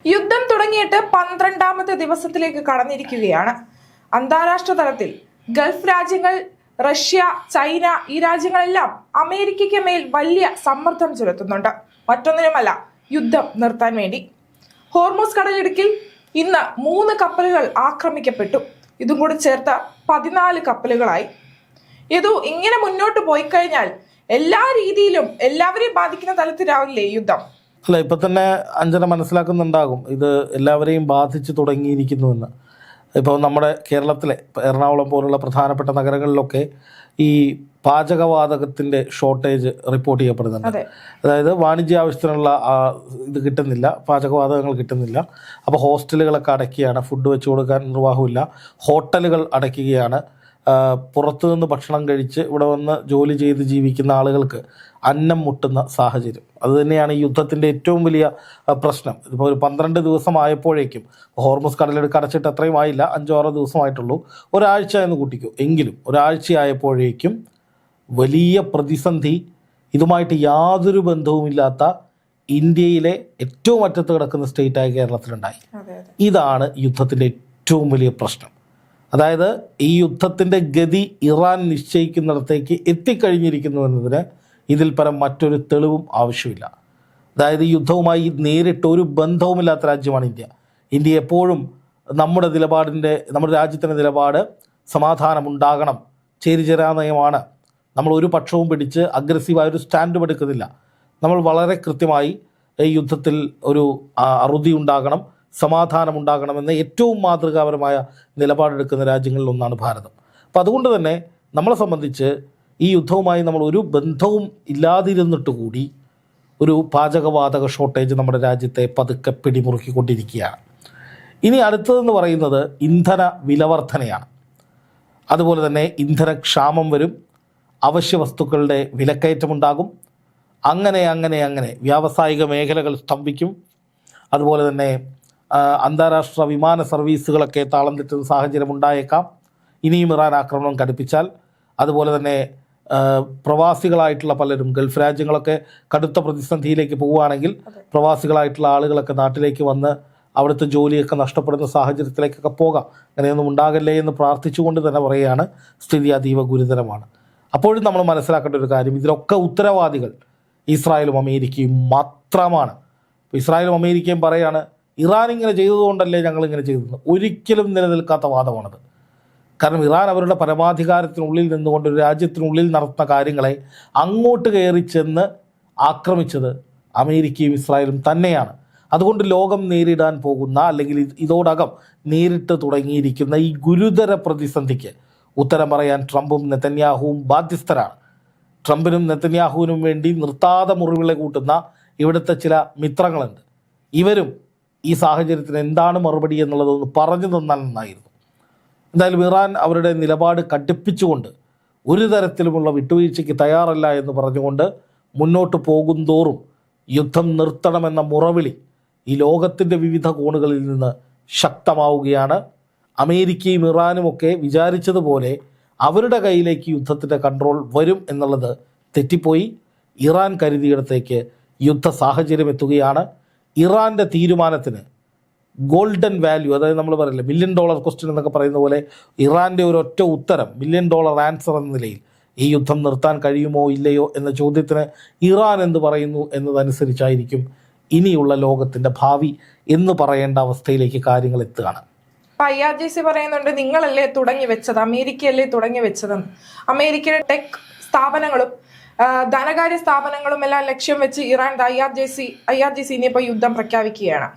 യുദ്ധം തുടങ്ങിയിട്ട് 12ാമത്തെ ദിവസത്തിലേക്ക് കടന്നിരിക്കുകയാണ്. അന്താരാഷ്ട്ര തലത്തിൽ ഗൾഫ് രാജ്യങ്ങൾ, റഷ്യ, ചൈന ഈ രാജ്യങ്ങളെല്ലാം അമേരിക്കയ്ക്ക് മേൽ വലിയ സമ്മർദ്ദം ചെലുത്തുന്നുണ്ട്. മറ്റൊന്നിനുമല്ല, യുദ്ധം നിർത്താൻ വേണ്ടി. ഹോർമൂസ് കടലിടുക്കിൽ ഇന്ന് 3 കപ്പലുകൾ ആക്രമിക്കപ്പെട്ടു. ഇതും കൂടി ചേർത്ത് 14 കപ്പലുകളായി. ഇത് ഇങ്ങനെ മുന്നോട്ട് പോയി കഴിഞ്ഞാൽ എല്ലാ രീതിയിലും എല്ലാവരെയും ബാധിക്കുന്ന തലത്തിലാവില്ലേ യുദ്ധം? അല്ല, ഇപ്പം തന്നെ അഞ്ജന മനസ്സിലാക്കുന്നുണ്ടാകും ഇത് എല്ലാവരെയും ബാധിച്ചു തുടങ്ങിയിരിക്കുന്നുവെന്ന്. ഇപ്പോൾ നമ്മുടെ കേരളത്തിലെ എറണാകുളം പോലുള്ള പ്രധാനപ്പെട്ട നഗരങ്ങളിലൊക്കെ ഈ പാചകവാതകത്തിൻ്റെ ഷോർട്ടേജ് റിപ്പോർട്ട് ചെയ്യപ്പെടുന്നുണ്ട്. അതായത് വാണിജ്യ ആവശ്യത്തിനുള്ള ഇത് കിട്ടുന്നില്ല, പാചകവാതകങ്ങൾ കിട്ടുന്നില്ല. അപ്പോൾ ഹോസ്റ്റലുകളൊക്കെ അടയ്ക്കുകയാണ്, ഫുഡ് വെച്ച് കൊടുക്കാൻ നിർവാഹമില്ല, ഹോട്ടലുകൾ അടയ്ക്കുകയാണ്. പുറത്തുനിന്ന് ഭക്ഷണം കഴിച്ച് ഇവിടെ വന്ന് ജോലി ചെയ്ത് ജീവിക്കുന്ന ആളുകൾക്ക് അന്നം മുട്ടുന്ന സാഹചര്യം. അതുതന്നെയാണ് ഈ യുദ്ധത്തിൻ്റെ ഏറ്റവും വലിയ പ്രശ്നം. ഇതിപ്പോൾ ഒരു 12 ദിവസമായപ്പോഴേക്കും, ഹോർമൂസ് കടലിടുക്ക് അടച്ചിട്ട് അത്രയും ആയില്ല, 5-6 ദിവസമായിട്ടുള്ളൂ, ഒരാഴ്ച എന്ന് കൂട്ടിക്കോ, എങ്കിലും ഒരാഴ്ചയായപ്പോഴേക്കും വലിയ പ്രതിസന്ധി, ഇതുമായിട്ട് യാതൊരു ബന്ധവുമില്ലാത്ത ഇന്ത്യയിലെ ഏറ്റവും അറ്റത്ത് കിടക്കുന്ന സ്റ്റേറ്റായ കേരളത്തിലുണ്ടായി. ഇതാണ് യുദ്ധത്തിൻ്റെ ഏറ്റവും വലിയ പ്രശ്നം. അതായത് ഈ യുദ്ധത്തിൻ്റെ ഗതി ഇറാൻ നിശ്ചയിക്കുന്നിടത്തേക്ക് എത്തിക്കഴിഞ്ഞിരിക്കുന്നു എന്നതിന് ഇതിൽ പരം മറ്റൊരു തെളിവും ആവശ്യമില്ല. അതായത് ഈ യുദ്ധവുമായി നേരിട്ട് ഒരു ബന്ധവുമില്ലാത്ത രാജ്യമാണ് ഇന്ത്യ. ഇന്ത്യ എപ്പോഴും നമ്മുടെ രാജ്യത്തിൻ്റെ നിലപാട് സമാധാനമുണ്ടാകണം, ചേരിചേരാ നയമാണ്. നമ്മൾ ഒരു പക്ഷവും പിടിച്ച് അഗ്രസീവായൊരു സ്റ്റാൻഡും എടുക്കുന്നില്ല. നമ്മൾ വളരെ കൃത്യമായി ഈ യുദ്ധത്തിൽ ഒരു അറുതി ഉണ്ടാകണം, സമാധാനമുണ്ടാകണമെന്ന ഏറ്റവും മാതൃകാപരമായ നിലപാടെടുക്കുന്ന രാജ്യങ്ങളിൽ ഒന്നാണ് ഭാരതം. അപ്പോൾ അതുകൊണ്ട് തന്നെ നമ്മളെ സംബന്ധിച്ച് ഈ യുദ്ധവുമായി നമ്മൾ ഒരു ബന്ധവും ഇല്ലാതിരുന്നിട്ട് കൂടി ഒരു പാചകവാതക ഷോർട്ടേജ് നമ്മുടെ രാജ്യത്തെ പതുക്കെ പിടിമുറുക്കിക്കൊണ്ടിരിക്കുകയാണ്. ഇനി അടുത്തതെന്ന് പറയുന്നത് ഇന്ധന വിലവർധനയാണ്. അതുപോലെ തന്നെ ഇന്ധനക്ഷാമം വരും, അവശ്യ വസ്തുക്കളുടെ വിലക്കയറ്റമുണ്ടാകും. അങ്ങനെ വ്യാവസായിക മേഖലകൾ സ്തംഭിക്കും. അതുപോലെ തന്നെ അന്താരാഷ്ട്ര വിമാന സർവീസുകളൊക്കെ താളം തെറ്റുന്ന സാഹചര്യം ഉണ്ടായേക്കാം ഇനിയും ഇറാൻ ആക്രമണം കടുപ്പിച്ചാൽ. അതുപോലെ തന്നെ പ്രവാസികളായിട്ടുള്ള പലരും, ഗൾഫ് രാജ്യങ്ങളൊക്കെ കടുത്ത പ്രതിസന്ധിയിലേക്ക് പോവുകയാണെങ്കിൽ പ്രവാസികളായിട്ടുള്ള ആളുകളൊക്കെ നാട്ടിലേക്ക് വന്ന് അവിടുത്തെ ജോലിയൊക്കെ നഷ്ടപ്പെടുന്ന സാഹചര്യത്തിലേക്കൊക്കെ പോകാം. അങ്ങനെയൊന്നും ഉണ്ടാകല്ലേ എന്ന് പ്രാർത്ഥിച്ചുകൊണ്ട് തന്നെ പറയുകയാണ്, സ്ഥിതി അതീവ ഗുരുതരമാണ്. അപ്പോഴും നമ്മൾ മനസ്സിലാക്കേണ്ട ഒരു കാര്യം, ഇതിലൊക്കെ ഉത്തരവാദികൾ ഇസ്രായേലും അമേരിക്കയും മാത്രമാണ്. ഇസ്രായേലും അമേരിക്കയും പറയാണ്, ഇറാൻ ഇങ്ങനെ ചെയ്തതുകൊണ്ടല്ലേ ഞങ്ങളിങ്ങനെ ചെയ്തത്. ഒരിക്കലും നിലനിൽക്കാത്ത വാദമാണത്. കാരണം ഇറാൻ അവരുടെ പരമാധികാരത്തിനുള്ളിൽ നിന്നുകൊണ്ട് ഒരു രാജ്യത്തിനുള്ളിൽ നടത്തുന്ന കാര്യങ്ങളെ അങ്ങോട്ട് കയറി ചെന്ന് ആക്രമിച്ചത് അമേരിക്കയും ഇസ്രായേലും തന്നെയാണ്. അതുകൊണ്ട് ലോകം നേരിടാൻ പോകുന്ന, അല്ലെങ്കിൽ ഇതോടകം നേരിട്ട് തുടങ്ങിയിരിക്കുന്ന ഈ ഗുരുതര പ്രതിസന്ധിക്ക് ഉത്തരം പറയാൻ ട്രംപും നെതന്യാഹുവും ബാധ്യസ്ഥരാണ്. ട്രംപിനും നെതന്യാഹുവിനും വേണ്ടി നിർത്താതെ മുറിവിളെ കൂട്ടുന്ന ഇവിടുത്തെ ചില മിത്രങ്ങളുണ്ട്. ഇവരും ഈ സാഹചര്യത്തിന് എന്താണ് മറുപടി എന്നുള്ളതൊന്ന് പറഞ്ഞു തന്നാൽ നന്നായിരുന്നു. എന്തായാലും ഇറാൻ അവരുടെ നിലപാട് കടുപ്പിച്ചുകൊണ്ട് ഒരു തരത്തിലുമുള്ള വിട്ടുവീഴ്ചയ്ക്ക് തയ്യാറല്ല എന്ന് പറഞ്ഞുകൊണ്ട് മുന്നോട്ട് പോകുന്തോറും യുദ്ധം നിർത്തണമെന്ന മുറവിളി ഈ ലോകത്തിൻ്റെ വിവിധ കോണുകളിൽ നിന്ന് ശക്തമാവുകയാണ്. അമേരിക്കയും ഇറാനുമൊക്കെ വിചാരിച്ചതുപോലെ അവരുടെ കയ്യിലേക്ക് യുദ്ധത്തിൻ്റെ കൺട്രോൾ വരും എന്നുള്ളത് തെറ്റിപ്പോയി. ഇറാൻ കരുതിയിടത്തേക്ക് യുദ്ധ സാഹചര്യം എത്തുകയാണ്. ഇറാൻ്റെ തീരുമാനത്തിന് ഗോൾഡൻ വാല്യൂ, അതായത് നമ്മൾ പറയില്ല $1 മില്യൺ ക്വസ്റ്റ്യൻ എന്നൊക്കെ പറയുന്ന പോലെ, ഇറാൻ്റെ ഒരൊറ്റ ഉത്തരം, $1 മില്യൺ ആൻസർ എന്ന നിലയിൽ ഈ യുദ്ധം നിർത്താൻ കഴിയുമോ ഇല്ലയോ എന്ന ചോദ്യത്തിന് ഇറാൻ എന്ത് പറയുന്നു എന്നതനുസരിച്ചായിരിക്കും ഇനിയുള്ള ലോകത്തിൻ്റെ ഭാവി എന്ന് പറയേണ്ട അവസ്ഥയിലേക്ക് കാര്യങ്ങൾ എത്തുകയാണ്. IRGC പറയുന്നുണ്ട്, നിങ്ങളല്ലേ തുടങ്ങി വെച്ചത്, അമേരിക്കയല്ലേ തുടങ്ങി വെച്ചതെന്ന്. അമേരിക്കയുടെ ടെക് സ്ഥാപനങ്ങളും ധനകാര്യ സ്ഥാപനങ്ങളും എല്ലാം ലക്ഷ്യം വെച്ച് ഇറാൻ IRGC ഇനിയിപ്പോൾ യുദ്ധം പ്രഖ്യാപിക്കുകയാണ്.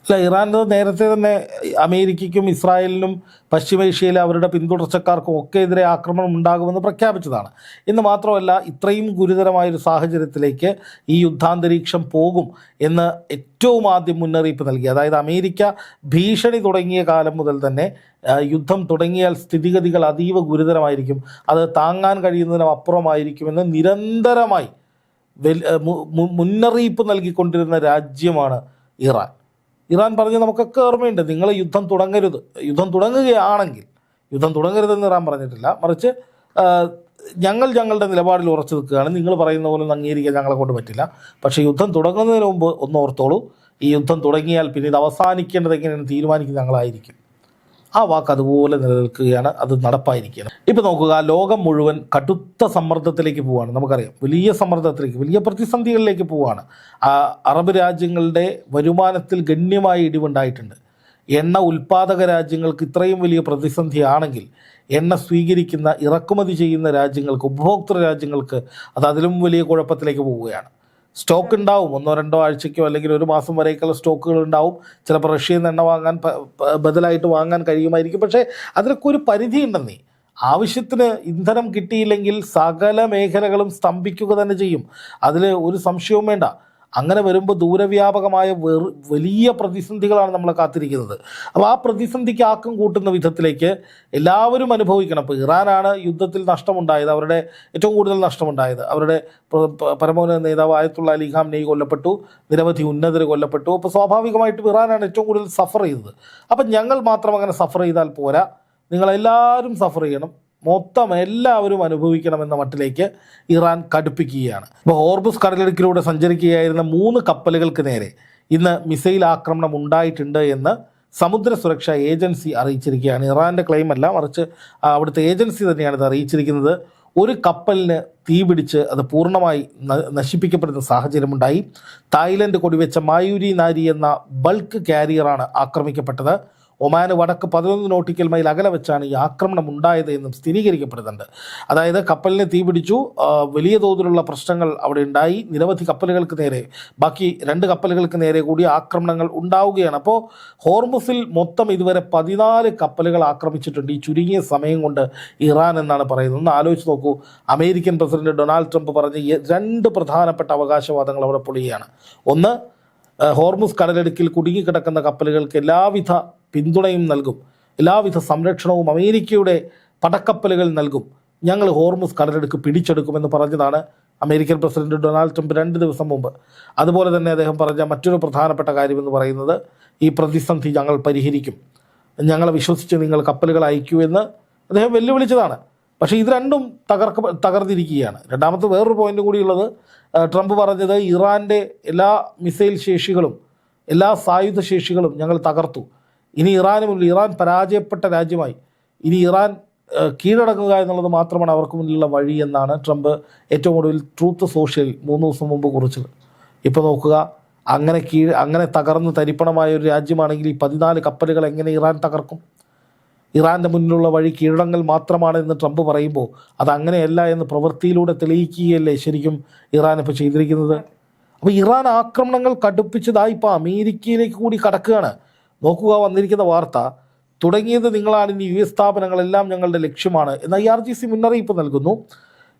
അല്ല, ഇറാൻ നേരത്തെ തന്നെ അമേരിക്കയ്ക്കും ഇസ്രായേലിനും പശ്ചിമേഷ്യയിലെ അവരുടെ പിന്തുടർച്ചക്കാർക്കും ഒക്കെ എതിരെ ആക്രമണം ഉണ്ടാകുമെന്ന് പ്രഖ്യാപിച്ചതാണ്. എന്ന് മാത്രമല്ല, ഇത്രയും ഗുരുതരമായൊരു സാഹചര്യത്തിലേക്ക് ഈ യുദ്ധാന്തരീക്ഷം പോകും എന്ന് ഏറ്റവും ആദ്യം മുന്നറിയിപ്പ് നൽകി. അതായത് അമേരിക്ക ഭീഷണി തുടങ്ങിയ കാലം മുതൽ തന്നെ യുദ്ധം തുടങ്ങിയാൽ സ്ഥിതിഗതികൾ അതീവ ഗുരുതരമായിരിക്കും, അത് താങ്ങാൻ കഴിയുന്നതിനും അപ്പുറമായിരിക്കുമെന്ന് നിരന്തരമായി മുന്നറിയിപ്പ് നൽകിക്കൊണ്ടിരുന്ന രാജ്യമാണ് ഇറാൻ. ഇറാൻ പറഞ്ഞ് നമുക്കൊക്കെ ഓർമ്മയുണ്ട്, നിങ്ങൾ യുദ്ധം തുടങ്ങരുത്, യുദ്ധം തുടങ്ങരുതെന്ന് ഇറാൻ പറഞ്ഞിട്ടില്ല, മറിച്ച് ഞങ്ങളുടെ നിലപാടിൽ ഉറച്ചു നിൽക്കുകയാണ്, നിങ്ങൾ പറയുന്ന പോലെ അംഗീകരിക്കാൻ ഞങ്ങളെ കൊണ്ട് പറ്റില്ല, പക്ഷേ യുദ്ധം തുടങ്ങുന്നതിന് മുമ്പ് ഒന്ന് ഓർത്തോളൂ, ഈ യുദ്ധം തുടങ്ങിയാൽ പിന്നെ ഇത് അവസാനിക്കേണ്ടത് എങ്ങനെയാണ് തീരുമാനിക്കുന്നത് ഞങ്ങളായിരിക്കും. ആ വാക്ക് അതുപോലെ നിലനിൽക്കുകയാണ്, അത് നടപ്പായിരിക്കുകയാണ്. ഇപ്പം നോക്കുക, ലോകം മുഴുവൻ കടുത്ത സമ്മർദ്ദത്തിലേക്ക് പോവുകയാണ്. നമുക്കറിയാം, വലിയ സമ്മർദ്ദത്തിലേക്ക്, വലിയ പ്രതിസന്ധികളിലേക്ക് പോവുകയാണ്. അറബ് രാജ്യങ്ങളുടെ വരുമാനത്തിൽ ഗണ്യമായ ഇടിവുണ്ടായിട്ടുണ്ട്. എണ്ണ ഉൽപ്പാദക രാജ്യങ്ങൾക്ക് ഇത്രയും വലിയ പ്രതിസന്ധിയാണെങ്കിൽ എണ്ണ സ്വീകരിക്കുന്ന, ഇറക്കുമതി ചെയ്യുന്ന രാജ്യങ്ങൾക്ക്, ഉപഭോക്തൃ രാജ്യങ്ങൾക്ക് അത് അതിലും വലിയ കുഴപ്പത്തിലേക്ക് പോവുകയാണ്. സ്റ്റോക്ക് ഉണ്ടാവും, 1-2 ആഴ്ചയ്ക്കോ അല്ലെങ്കിൽ ഒരു മാസം വരേക്കുള്ള സ്റ്റോക്കുകൾ ഉണ്ടാവും. ചിലപ്പോൾ റഷ്യയിൽ നിന്ന് എണ്ണ വാങ്ങാൻ ബദലായിട്ട് വാങ്ങാൻ കഴിയുമായിരിക്കും. പക്ഷേ അതിനൊക്കെ ഒരു പരിധി ഉണ്ടെന്നേ. ആവശ്യത്തിന് ഇന്ധനം കിട്ടിയില്ലെങ്കിൽ സകല മേഖലകളും സ്തംഭിക്കുക തന്നെ ചെയ്യും. അതിൽ ഒരു സംശയവും വേണ്ട. അങ്ങനെ വരുമ്പോൾ ദൂരവ്യാപകമായ വലിയ പ്രതിസന്ധികളാണ് നമ്മളെ കാത്തിരിക്കുന്നത്. അപ്പോൾ ആ പ്രതിസന്ധിക്ക് ആക്കം കൂട്ടുന്ന വിധത്തിലേക്ക് എല്ലാവരും അനുഭവിക്കണം. ഇപ്പോൾ ഇറാനാണ് യുദ്ധത്തിൽ നഷ്ടമുണ്ടായത്, അവരുടെ ഏറ്റവും കൂടുതൽ നഷ്ടമുണ്ടായത്. അവരുടെ പരമോന്നത നേതാവ് ആയത്തുള്ള അലി ഖാംനെയി കൊല്ലപ്പെട്ടു, നിരവധി ഉന്നതർ കൊല്ലപ്പെട്ടു. അപ്പോൾ സ്വാഭാവികമായിട്ടും ഇറാനാണ് ഏറ്റവും കൂടുതൽ സഫർ ചെയ്തത്. അപ്പം ഞങ്ങൾ മാത്രം അങ്ങനെ സഫർ ചെയ്താൽ പോരാ, നിങ്ങളെല്ലാവരും സഫർ ചെയ്യണം, മൊത്തം എല്ലാവരും അനുഭവിക്കണമെന്ന മട്ടിലേക്ക് ഇറാൻ കടുപ്പിക്കുകയാണ്. ഇപ്പോൾ ഹോർമുസ് കടലിടുക്കിലൂടെ സഞ്ചരിക്കുകയായിരുന്ന 3 കപ്പലുകൾക്ക് നേരെ ഇന്ന് മിസൈൽ ആക്രമണം ഉണ്ടായിട്ടുണ്ട് എന്ന് സമുദ്ര സുരക്ഷാ ഏജൻസി അറിയിച്ചിരിക്കുകയാണ്. ഇറാൻ്റെ ക്ലെയിം അല്ല, മറിച്ച് അവിടുത്തെ ഏജൻസി തന്നെയാണ് ഇത് അറിയിച്ചിരിക്കുന്നത്. ഒരു കപ്പലിന് തീപിടിച്ച് അത് പൂർണ്ണമായി നശിപ്പിക്കപ്പെടുന്ന സാഹചര്യമുണ്ടായി. തായ്ലൻഡ് കൊടിവെച്ച മായൂരി നാരി എന്ന ബൾക്ക് കാരിയറാണ് ആക്രമിക്കപ്പെട്ടത്. ഒമാന് വടക്ക് 11 നോട്ടിക്കൽ മൈൽ അകലെ വെച്ചാണ് ഈ ആക്രമണം ഉണ്ടായത് എന്നും സ്ഥിരീകരിക്കപ്പെടുന്നുണ്ട്. അതായത് കപ്പലിന് തീപിടിച്ചു, വലിയ തോതിലുള്ള പ്രശ്നങ്ങൾ അവിടെ ഉണ്ടായി. നിരവധി കപ്പലുകൾക്ക് നേരെ, ബാക്കി 2 കപ്പലുകൾക്ക് നേരെ കൂടി ആക്രമണങ്ങൾ ഉണ്ടാവുകയാണ്. അപ്പോൾ ഹോർമുസിൽ മൊത്തം ഇതുവരെ 14 കപ്പലുകൾ ആക്രമിച്ചിട്ടുണ്ട് ഈ ചുരുങ്ങിയ സമയം കൊണ്ട് ഇറാൻ എന്നാണ് പറയുന്നത്. ഒന്ന് ആലോചിച്ച് നോക്കൂ, അമേരിക്കൻ പ്രസിഡന്റ് ഡൊണാൾഡ് ട്രംപ് പറഞ്ഞ 2 പ്രധാനപ്പെട്ട അവകാശവാദങ്ങൾ അവിടെ പൊളിയാണ്. ഒന്ന്, ഹോർമുസ് കടലിടുക്കിൽ കുടുങ്ങിക്കിടക്കുന്ന കപ്പലുകൾക്ക് എല്ലാവിധ പിന്തുണയും നൽകും, എല്ലാവിധ സംരക്ഷണവും അമേരിക്കയുടെ പടക്കപ്പലുകൾ നൽകും, ഞങ്ങൾ ഹോർമുസ് കടലിടുക്ക് പിടിച്ചെടുക്കുമെന്ന് പറഞ്ഞതാണ് അമേരിക്കൻ പ്രസിഡന്റ് ഡൊണാൾഡ് ട്രംപ് 2 ദിവസം മുമ്പ്. അതുപോലെ തന്നെ അദ്ദേഹം പറഞ്ഞ മറ്റൊരു പ്രധാനപ്പെട്ട കാര്യമെന്ന് പറയുന്നത്, ഈ പ്രതിസന്ധി ഞങ്ങൾ പരിഹരിക്കും, ഞങ്ങളെ വിശ്വസിച്ച് നിങ്ങൾ കപ്പലുകൾ അയക്കൂ എന്ന് അദ്ദേഹം വെല്ലുവിളിച്ചതാണ്. പക്ഷേ ഇത് രണ്ടും തകർന്നിരിക്കുകയാണ്. രണ്ടാമത്തെ വേറൊരു പോയിന്റ് കൂടിയുള്ളത്, ട്രംപ് പറഞ്ഞത് ഇറാൻ്റെ എല്ലാ മിസൈൽ ശേഷികളും, എല്ലാ സായുധ ശേഷികളും ഞങ്ങൾ തകർത്തു, ഇനി ഇറാൻ പരാജയപ്പെട്ട രാജ്യമായി, ഇനി ഇറാൻ കീഴടങ്ങുക എന്നുള്ളത് മാത്രമാണ് അവർക്ക് മുന്നിലുള്ള വഴി എന്നാണ് ട്രംപ് ഏറ്റവും ഒടുവിൽ ട്രൂത്ത് സോഷ്യൽ 3 ദിവസം മുമ്പ് കുറിച്ചത്. ഇപ്പോൾ നോക്കുക, അങ്ങനെ തകർന്ന് തരിപ്പണമായ ഒരു രാജ്യമാണെങ്കിൽ ഈ 14 കപ്പലുകൾ എങ്ങനെ ഇറാൻ തകർക്കും? ഇറാൻ്റെ മുന്നിലുള്ള വഴി കീഴടങ്ങൽ മാത്രമാണ് എന്ന് ട്രംപ് പറയുമ്പോൾ അതങ്ങനെയല്ല എന്ന് പ്രവൃത്തിയിലൂടെ തെളിയിക്കുകയല്ലേ ശരിക്കും ഇറാൻ ഇപ്പോൾ ചെയ്തിരിക്കുന്നത്. അപ്പോൾ ഇറാൻ ആക്രമണങ്ങൾ കടുപ്പിച്ചതായി ഇപ്പോൾ അമേരിക്കയിലേക്ക് കൂടി കടക്കുകയാണ്. നോക്കുക, വന്നിരിക്കുന്ന വാർത്ത, തുടങ്ങിയത് നിങ്ങളാണ്, ഇനി US സ്ഥാപനങ്ങളെല്ലാം ഞങ്ങളുടെ ലക്ഷ്യമാണ് എന്ന് IRGC മുന്നറിയിപ്പ് നൽകുന്നു.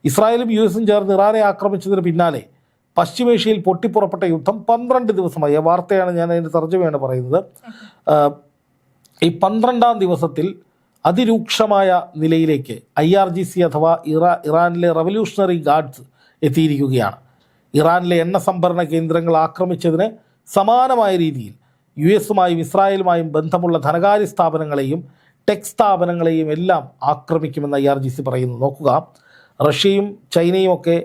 ഇസ്രായേലും US ചേർന്ന് ഇറാനെ ആക്രമിച്ചതിന് പിന്നാലെ പശ്ചിമേഷ്യയിൽ പൊട്ടിപ്പുറപ്പെട്ട യുദ്ധം 12 ദിവസമായി. ആ വാർത്തയാണ്, ഞാൻ അതിൻ്റെ തർജ്ജമയാണ് പറയുന്നത്. ഈ 12ാം ദിവസത്തിൽ അതിരൂക്ഷമായ നിലയിലേക്ക് IRGC അഥവാ ഇറാനിലെ റവല്യൂഷണറി ഗാർഡ്സ് എത്തിയിരിക്കുകയാണ്. ഇറാനിലെ എണ്ണ സംഭരണ കേന്ദ്രങ്ങൾ ആക്രമിച്ചതിന് സമാനമായ രീതിയിൽ US-ഉമായും ഇസ്രായേലുമായും ബന്ധമുള്ള ധനകാര്യ സ്ഥാപനങ്ങളെയും ടെക് സ്ഥാപനങ്ങളെയും എല്ലാം ആക്രമിക്കുമെന്ന് IRGC പറയുന്നു. നോക്കുക, റഷ്യയും ചൈനയും ഒക്കെ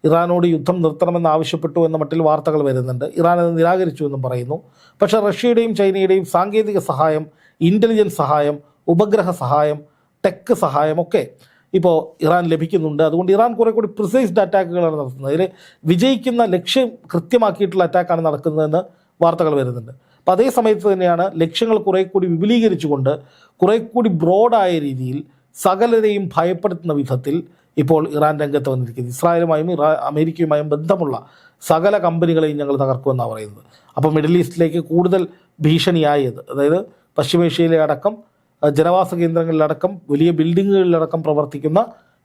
ഇറാനോട് യുദ്ധം നിർത്തണമെന്ന് ആവശ്യപ്പെട്ടു എന്ന മട്ടിൽ വാർത്തകൾ വരുന്നുണ്ട്. ഇറാൻ അത് നിരാകരിച്ചു എന്നും പറയുന്നു. പക്ഷേ റഷ്യയുടെയും ചൈനയുടെയും സാങ്കേതിക സഹായം, ഇൻ്റലിജൻസ് സഹായം, ഉപഗ്രഹ സഹായം, ടെക് സഹായമൊക്കെ ഇപ്പോൾ ഇറാൻ ലഭിക്കുന്നുണ്ട്. അതുകൊണ്ട് ഇറാൻ കുറേ കൂടി പ്രിസൈസ്ഡ് അറ്റാക്കുകളാണ് നടത്തുന്നത്. അതിൽ വിജയിക്കുന്ന ലക്ഷ്യം കൃത്യമാക്കിയിട്ടുള്ള അറ്റാക്കാണ് നടക്കുന്നതെന്ന് വാർത്തകൾ വരുന്നുണ്ട്. അപ്പോൾ അതേ സമയത്ത് തന്നെയാണ് ലക്ഷ്യങ്ങൾ കുറേ കൂടി വിപുലീകരിച്ചുകൊണ്ട് കുറേ കൂടി ബ്രോഡായ രീതിയിൽ സകലരെയും ഭയപ്പെടുത്തുന്ന വിധത്തിൽ ഇപ്പോൾ ഇറാൻ രംഗത്ത് വന്നിരിക്കുന്നത്. ഇസ്രായേലുമായും അമേരിക്കയുമായും ബന്ധമുള്ള സകല കമ്പനികളെയും ഞങ്ങൾ തകർക്കുമെന്നാണ് പറയുന്നത്. അപ്പോൾ മിഡിൽ ഈസ്റ്റിലേക്ക് കൂടുതൽ ഭീഷണിയായത്, അതായത് പശ്ചിമേഷ്യയിലെ അടക്കം ജനവാസ കേന്ദ്രങ്ങളിലടക്കം വലിയ ബിൽഡിങ്ങുകളിലടക്കം പ്രവർത്തിക്കുന്ന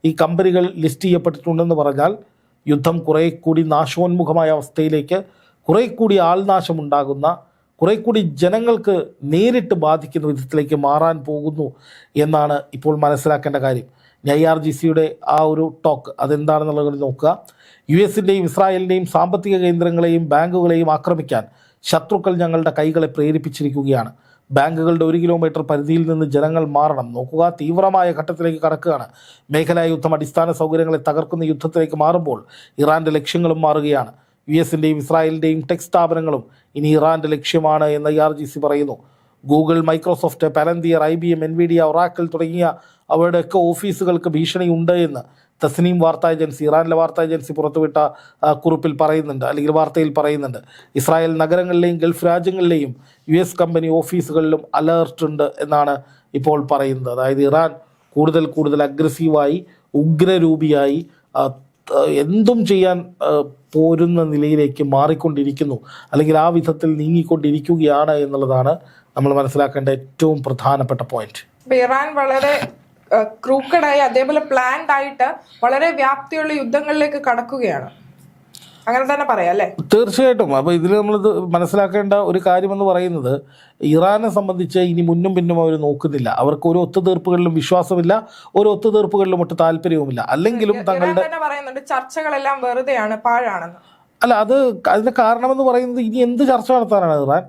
ഈ കമ്പനികൾ ലിസ്റ്റ് ചെയ്യപ്പെട്ടിട്ടുണ്ടെന്ന് പറഞ്ഞാൽ യുദ്ധം കുറേ കൂടി നാശോന്മുഖമായ അവസ്ഥയിലേക്ക്, കുറേ കൂടി ആൾനാശമുണ്ടാകുന്ന, കുറേ കൂടി ജനങ്ങൾക്ക് നേരിട്ട് ബാധിക്കുന്ന വിധത്തിലേക്ക് മാറാൻ പോകുന്നു എന്നാണ് ഇപ്പോൾ മനസ്സിലാക്കേണ്ട കാര്യം. IRGCയുടെ ആ ഒരു ടോക്ക് അതെന്താണെന്നുള്ളത് നോക്കുക. US-ൻ്റെയും ഇസ്രായേലിൻ്റെയും സാമ്പത്തിക കേന്ദ്രങ്ങളെയും ബാങ്കുകളെയും ആക്രമിക്കാൻ ശത്രുക്കൾ ഞങ്ങളുടെ കൈകളെ പ്രേരിപ്പിച്ചിരിക്കുകയാണ്. ബാങ്കുകളുടെ 1 കിലോമീറ്റർ പരിധിയിൽ നിന്ന് ജനങ്ങൾ മാറണം. നോക്കുക, തീവ്രമായ ഘട്ടത്തിലേക്ക് കടക്കുകയാണ്. മേഖലാ യുദ്ധം അടിസ്ഥാന സൗകര്യങ്ങളെ തകർക്കുന്ന യുദ്ധത്തിലേക്ക് മാറുമ്പോൾ ഇറാൻ്റെ ലക്ഷ്യങ്ങളും മാറുകയാണ്. US-ൻ്റെയും ഇസ്രായേലിൻ്റെയും ടെക് സ്ഥാപനങ്ങളും ഇനി ഇറാൻ്റെ ലക്ഷ്യമാണ് എന്ന് IRGC പറയുന്നു. Google, Microsoft, Palantir, IBM, NVIDIA, Oracle തുടങ്ങിയ അവരുടെയൊക്കെ ഓഫീസുകൾക്ക് ഭീഷണിയുണ്ട് എന്ന് തസ്നീം വാർത്താ ഏജൻസി, ഇറാനിലെ വാർത്താ ഏജൻസി പുറത്തുവിട്ട കുറിപ്പിൽ പറയുന്നുണ്ട്, അല്ലെങ്കിൽ വാർത്തയിൽ പറയുന്നുണ്ട്. ഇസ്രായേൽ നഗരങ്ങളിലെയും ഗൾഫ് രാജ്യങ്ങളിലെയും US കമ്പനി ഓഫീസുകളിലും അലേർട്ട് ഉണ്ട് എന്നാണ് ഇപ്പോൾ പറയുന്നത്. അതായത് ഇറാൻ കൂടുതൽ അഗ്രസീവായി, ഉഗ്രരൂപിയായി എന്തും ചെയ്യാൻ പോരുന്ന നിലയിലേക്ക് മാറിക്കൊണ്ടിരിക്കുന്നു, അല്ലെങ്കിൽ ആ വിധത്തിൽ നീങ്ങിക്കൊണ്ടിരിക്കുകയാണ് എന്നുള്ളതാണ് നമ്മൾ മനസ്സിലാക്കേണ്ട ഏറ്റവും പ്രധാനപ്പെട്ട പോയിന്റ്. ഇറാൻ വളരെ ക്രൂക്കഡായി, അതേപോലെ പ്ലാൻഡ് ആയിട്ട് വളരെ വ്യാപ്തിയുള്ള യുദ്ധങ്ങളിലേക്ക് കടക്കുകയാണ്, അങ്ങനെ തന്നെ പറയാം അല്ലേ? തീർച്ചയായിട്ടും. അപ്പോൾ ഇതിൽ നമ്മൾ മനസ്സിലാക്കേണ്ട ഒരു കാര്യമെന്ന് പറയുന്നത്, ഇറാനെ സംബന്ധിച്ച് ഇനി മുന്നും പിന്നും അവർ നോക്കുന്നില്ല. അവർക്ക് ഒരു ഒത്തുതീർപ്പുകളിലും വിശ്വാസമില്ല, ഒരു ഒത്തുതീർപ്പുകളിലും ഒട്ട് താല്പര്യവുമില്ല. അല്ലെങ്കിലും തങ്ങളുടെ പറയുന്നുണ്ട് ചർച്ചകളെല്ലാം വെറുതെയാണ്, പാഴാണെന്ന്. അല്ല, അതിൻ്റെ കാരണമെന്ന് പറയുന്നത്, ഇനി എന്ത് ചർച്ച നടത്താനാണ് ഇറാൻ?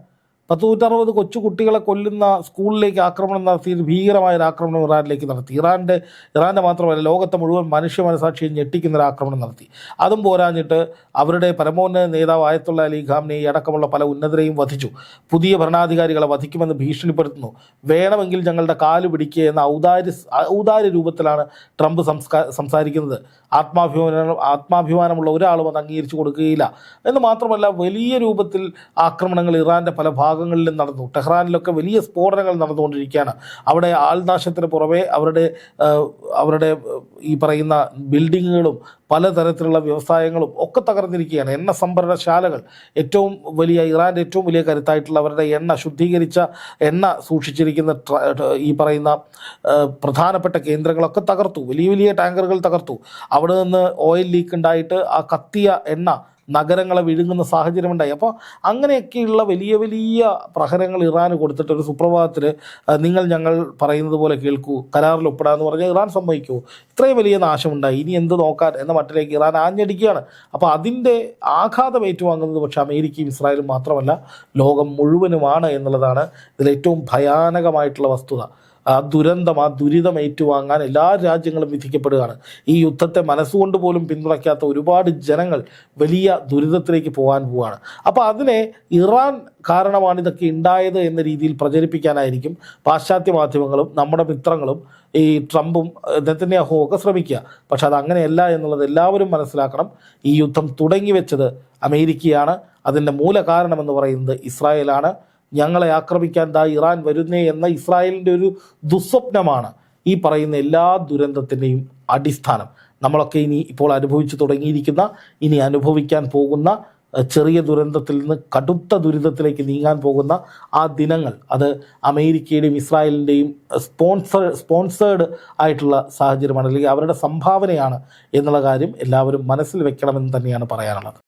160 കൊച്ചു കുട്ടികളെ കൊല്ലുന്ന സ്കൂളിലേക്ക് ആക്രമണം നടത്തി, ഭീകരമായൊരു ആക്രമണം ഇറാനിലേക്ക് നടത്തി. ഇറാൻ്റെ മാത്രമല്ല, ലോകത്തെ മുഴുവൻ മനുഷ്യ മനസാക്ഷിയെ ഞെട്ടിക്കുന്നൊരു ആക്രമണം നടത്തി. അതും പോരാഞ്ഞിട്ട് അവരുടെ പരമോന്നത നേതാവ് ആയത്തുള്ള അലി ഖാംനെയി അടക്കമുള്ള പല ഉന്നതരെയും വധിച്ചു. പുതിയ ഭരണാധികാരികളെ വധിക്കുമെന്ന് ഭീഷണിപ്പെടുത്തുന്നു. വേണമെങ്കിൽ ഞങ്ങളുടെ കാല് പിടിക്കുക എന്ന ഔദാര്യ രൂപത്തിലാണ് ട്രംപ് സംസാരിക്കുന്നത്. ആത്മാഭിമാനമുള്ള ഒരാളും അത് അംഗീകരിച്ചു കൊടുക്കുകയില്ല എന്ന് മാത്രമല്ല, വലിയ രൂപത്തിൽ ആക്രമണങ്ങൾ ഇറാൻ്റെ പല ഭാഗങ്ങളിലും നടന്നു. ടെഹ്റാനിലൊക്കെ വലിയ സ്ഫോടനങ്ങൾ നടന്നുകൊണ്ടിരിക്കുകയാണ്. അവിടെ ആൾനാശത്തിന് പുറമെ അവരുടെ ഈ പറയുന്ന ബിൽഡിങ്ങുകളും പലതരത്തിലുള്ള വ്യവസായങ്ങളും ഒക്കെ തകർന്നിരിക്കുകയാണ്. എണ്ണ സംഭരണശാലകൾ, ഇറാൻ്റെ ഏറ്റവും വലിയ കരുത്തായിട്ടുള്ള അവരുടെ ശുദ്ധീകരിച്ച എണ്ണ സൂക്ഷിച്ചിരിക്കുന്ന ഈ പറയുന്ന പ്രധാനപ്പെട്ട കേന്ദ്രങ്ങളൊക്കെ തകർത്തു. വലിയ ടാങ്കറുകൾ തകർത്തു. അവിടെ നിന്ന് ഓയിൽ ലീക്ക് ഉണ്ടായിട്ട് ആ കത്തിയ എണ്ണ നഗരങ്ങളെ വിഴുങ്ങുന്ന സാഹചര്യമുണ്ടായി. അപ്പോൾ അങ്ങനെയൊക്കെയുള്ള വലിയ പ്രഹരങ്ങൾ ഇറാന് കൊടുത്തിട്ട് ഒരു സുപ്രഭാതത്തിൽ ഞങ്ങൾ പറയുന്നത് പോലെ കേൾക്കൂ, കരാറിൽ ഒപ്പിടാന്ന് പറഞ്ഞാൽ ഇറാൻ സമ്മതിക്കുമോ? ഇത്രയും വലിയ നാശമുണ്ടായി, ഇനി എന്ത് നോക്കാൻ എന്ന മട്ടിലേക്ക് ഇറാൻ ആഞ്ഞടിക്കുകയാണ്. അപ്പോൾ അതിൻ്റെ ആഘാതം ഏറ്റുവാങ്ങുന്നത് പക്ഷേ അമേരിക്കയും ഇസ്രായേലും മാത്രമല്ല, ലോകം മുഴുവനുമാണ് എന്നുള്ളതാണ് ഇതിലേറ്റവും ഭയാനകമായിട്ടുള്ള വസ്തുത. ആ ദുരിതം ഏറ്റുവാങ്ങാൻ എല്ലാ രാജ്യങ്ങളും വിധിക്കപ്പെടുകയാണ്. ഈ യുദ്ധത്തെ മനസ്സുകൊണ്ട് പോലും പിന്തുണയ്ക്കാത്ത ഒരുപാട് ജനങ്ങൾ വലിയ ദുരിതത്തിലേക്ക് പോവുകയാണ്. അപ്പോൾ അതിനെ ഇറാൻ കാരണമാണ് ഇതൊക്കെ ഉണ്ടായത് എന്ന രീതിയിൽ പ്രചരിപ്പിക്കാനായിരിക്കും പാശ്ചാത്യ മാധ്യമങ്ങളും നമ്മുടെ മിത്രങ്ങളും ഈ ട്രംപും നെതന്യാഹുവും ഒക്കെ ശ്രമിക്കുക. പക്ഷെ അതങ്ങനെയല്ല എന്നുള്ളത് എല്ലാവരും മനസ്സിലാക്കണം. ഈ യുദ്ധം തുടങ്ങി വെച്ചത് അമേരിക്കയാണ്. അതിൻ്റെ മൂല കാരണമെന്ന് പറയുന്നത് ഇസ്രായേലാണ്. ഞങ്ങളെ ആക്രമിക്കാൻ ഇറാൻ വരുന്നേ എന്ന ഇസ്രായേലിൻ്റെ ഒരു ദുസ്വപ്നമാണ് ഈ പറയുന്ന എല്ലാ ദുരന്തത്തിൻ്റെയും അടിസ്ഥാനം. നമ്മളൊക്കെ ഇപ്പോൾ അനുഭവിച്ചു തുടങ്ങിയിരിക്കുന്ന, ഇനി അനുഭവിക്കാൻ പോകുന്ന ചെറിയ ദുരന്തത്തിൽ നിന്ന് കടുത്ത ദുരിതത്തിലേക്ക് നീങ്ങാൻ പോകുന്ന ആ ദിനങ്ങൾ, അത് അമേരിക്കയുടെയും ഇസ്രായേലിൻ്റെയും സ്പോൺസേഡ് ആയിട്ടുള്ള സാഹചര്യമാണ്, അല്ലെങ്കിൽ അവരുടെ സംഭാവനയാണ് എന്നുള്ള കാര്യം എല്ലാവരും മനസ്സിൽ വെക്കണമെന്ന് തന്നെയാണ് പറയാനുള്ളത്.